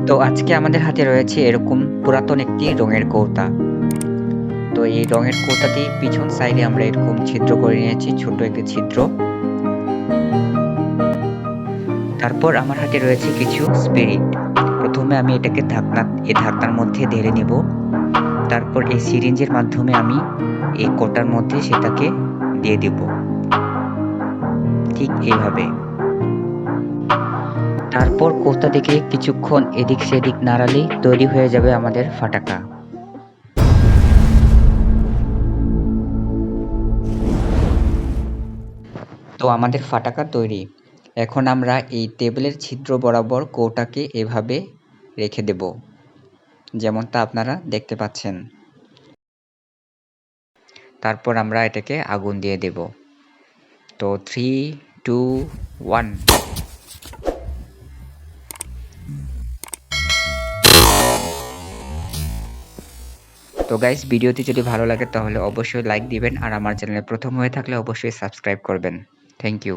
তো আজকে আমাদের হাতে রয়েছে এরকম পুরাতন একটি রঙের কৌটা। তো এই রঙের কৌটাটি পিছন সাইডে আমরা এরকম ছিদ্র করে নিয়েছি, ছোট একটি ছিদ্র। তারপর আমার হাতে রয়েছে কিছু স্পিরিট। প্রথমে আমি এটাকে ঢাকনার মধ্যে ঢেলে নেব। তারপর এই সিরিঞ্জের মাধ্যমে আমি এই কৌটার মধ্যে সেটাকে দিয়ে দেব, ঠিক এইভাবে। তারপর কৌটাটিকে কিছুক্ষণ এদিক সেদিক নাড়ালেই তৈরি হয়ে যাবে আমাদের ফাটাকা। তো আমাদের ফাটাকা তৈরি। এখন আমরা এই টেবিলের ছিদ্র বরাবর কৌটাকে এভাবে রেখে দেব, যেমনটা আপনারা দেখতে পাচ্ছেন। তারপর আমরা এটাকে আগুন দিয়ে দেব। তো 3, 2, 1। তো গাইস, ভিডিওটি যদি ভালো লাগে তাহলে অবশ্যই লাইক দিবেন, আর আমার চ্যানেলে প্রথম হয়ে থাকলে অবশ্যই সাবস্ক্রাইব করবেন। Thank you.